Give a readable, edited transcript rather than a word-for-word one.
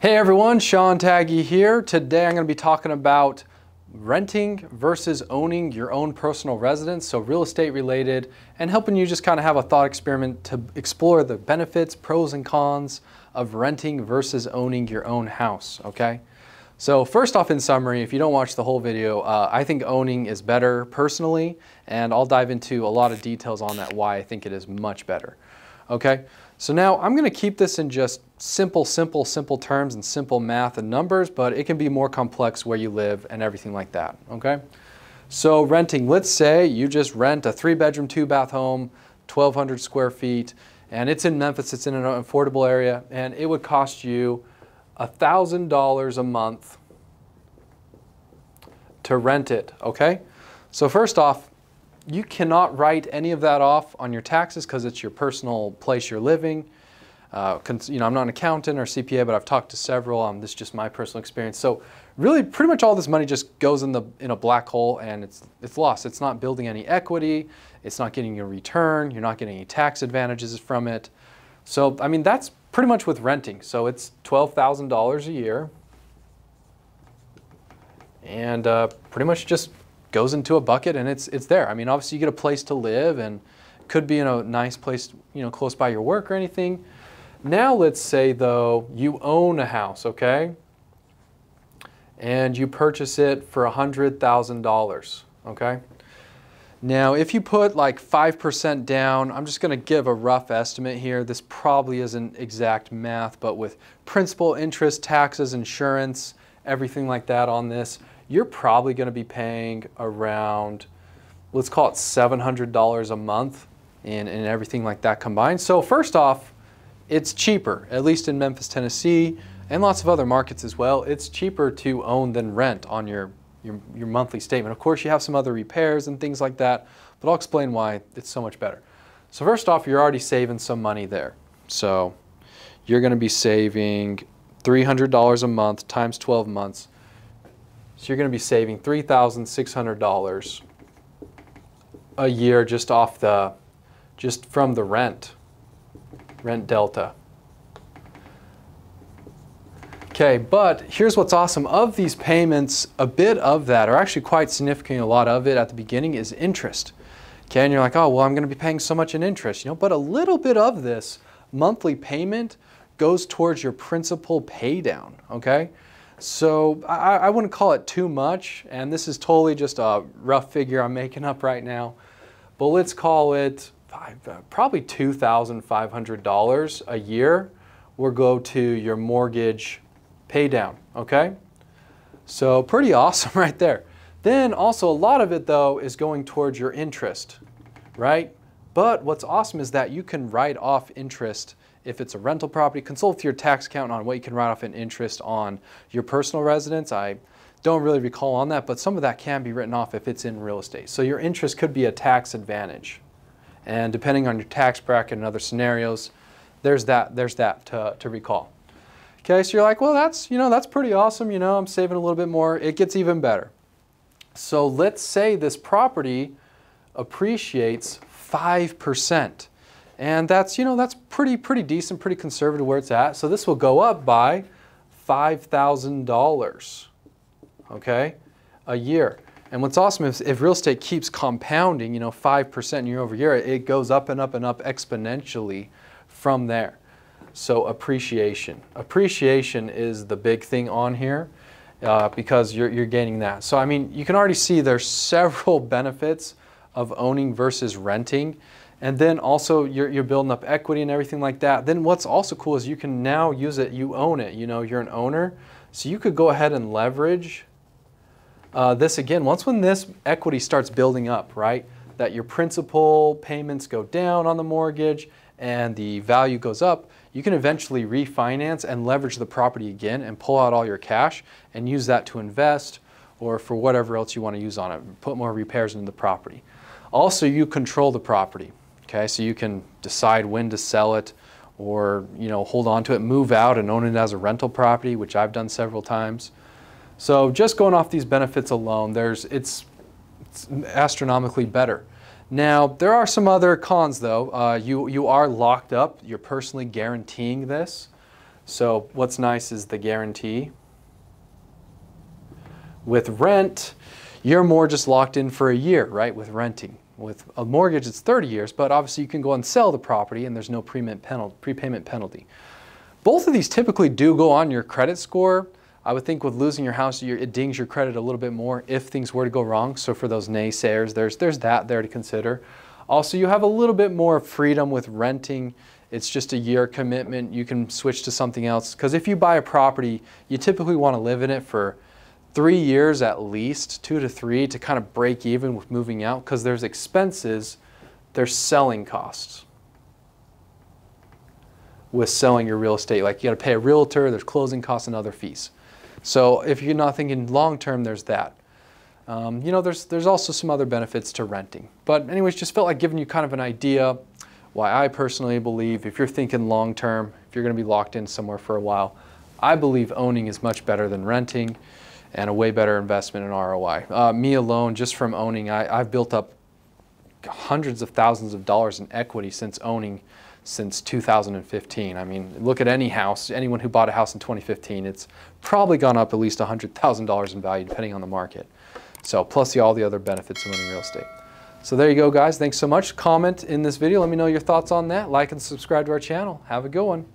Hey everyone, Sean Taggy here. Today I'm going to be talking about renting versus owning your own personal residence, so real estate related, and helping you just kind of have a thought experiment to explore the benefits, pros and cons of renting versus owning your own house, okay? So first off, in summary, if you don't watch the whole video, I think owning is better personally, and I'll dive into a lot of details on that, why I think it is much better, okay? So now I'm going to keep this in just simple terms and simple math and numbers, but it can be more complex where you live and everything like that, okay? So renting, let's say you just rent a 3-bedroom, 2-bath home, 1,200 square feet, and it's in Memphis, it's in an affordable area, and it would cost you $1,000 a month to rent it, okay? So first off, you cannot write any of that off on your taxes because it's your personal place you're living. You know, I'm not an accountant or CPA, but I've talked to several. This is just my personal experience. So really, pretty much all this money just goes in a black hole, and it's lost. It's not building any equity. It's not getting a return. You're not getting any tax advantages from it. So I mean, that's pretty much with renting. So it's $12,000 a year, and pretty much just goes into a bucket and it's there. I mean, obviously you get a place to live and could be in a nice place, you know, close by your work or anything. Now let's say though you own a house, okay? And you purchase it for $100,000, okay? Now if you put like 5% down, I'm just gonna give a rough estimate here. This probably isn't exact math, but with principal, interest, taxes, insurance, everything like that on this, you're probably going to be paying around, let's call it $700 a month and everything like that combined. So first off, it's cheaper, at least in Memphis, Tennessee, and lots of other markets as well. It's cheaper to own than rent on your monthly statement. Of course, you have some other repairs and things like that, but I'll explain why it's so much better. So first off, you're already saving some money there. So you're going to be saving $300 a month times 12 months. So you're going to be saving $3,600 a year just from the rent delta. Okay, but here's what's awesome. Of these payments, a bit of that, or actually quite significantly a lot of it at the beginning, is interest. Okay, and you're like, oh, well, I'm going to be paying so much in interest, you know, but a little bit of this monthly payment goes towards your principal pay down, okay? So I wouldn't call it too much, and this is totally just a rough figure I'm making up right now, but let's call it probably $2,500 a year will go to your mortgage pay down, okay? So pretty awesome right there. Then also a lot of it though is going towards your interest, right? But what's awesome is that you can write off interest if it's a rental property. Consult with your tax accountant on what you can write off in interest on your personal residence. I don't really recall on that, but some of that can be written off if it's in real estate. So your interest could be a tax advantage. And depending on your tax bracket and other scenarios, there's that to recall. Okay, so you're like, well, that's pretty awesome. You know, I'm saving a little bit more. It gets even better. So let's say this property appreciates 5%. And that's, you know, that's pretty decent, pretty conservative where it's at. So this will go up by $5,000, okay, a year. And what's awesome is if real estate keeps compounding, you know, 5% year over year, it goes up and up and up exponentially from there. So appreciation. Appreciation is the big thing on here because you're gaining that. So I mean, you can already see there's several benefits of owning versus renting. And then also you're building up equity and everything like that. Then what's also cool is you can now use it, you own it, you know, you're an owner. So you could go ahead and leverage this again. When this equity starts building up, right, that your principal payments go down on the mortgage and the value goes up, you can eventually refinance and leverage the property again and pull out all your cash and use that to invest or for whatever else you want to use on it, put more repairs into the property. Also, you control the property. Okay, so you can decide when to sell it or, you know, hold on to it, move out and own it as a rental property, which I've done several times. So just going off these benefits alone, it's astronomically better. Now, there are some other cons though. You are locked up. You're personally guaranteeing this. So what's nice is the guarantee. With rent, you're more just locked in for a year, right, with renting. With a mortgage, it's 30 years, but obviously you can go and sell the property and there's no prepayment penalty. Both of these typically do go on your credit score. I would think with losing your house, it dings your credit a little bit more if things were to go wrong. So for those naysayers, there's that there to consider. Also, you have a little bit more freedom with renting. It's just a year commitment. You can switch to something else. Because if you buy a property, you typically want to live in it for 3 years at least, 2 to 3, to kind of break even with moving out, because there's expenses, there's selling costs with selling your real estate. Like you got to pay a realtor, there's closing costs and other fees. So if you're not thinking long term, there's that. You know, there's also some other benefits to renting. But anyways, just felt like giving you kind of an idea why I personally believe if you're thinking long term, if you're going to be locked in somewhere for a while, I believe owning is much better than renting, and a way better investment in ROI. Me alone, just from owning, I've built up hundreds of thousands of dollars in equity since owning since 2015. I mean, look at any house, anyone who bought a house in 2015, it's probably gone up at least $100,000 in value depending on the market. So plus all the other benefits of owning real estate. So there you go, guys. Thanks so much. Comment in this video. Let me know your thoughts on that. Like and subscribe to our channel. Have a good one.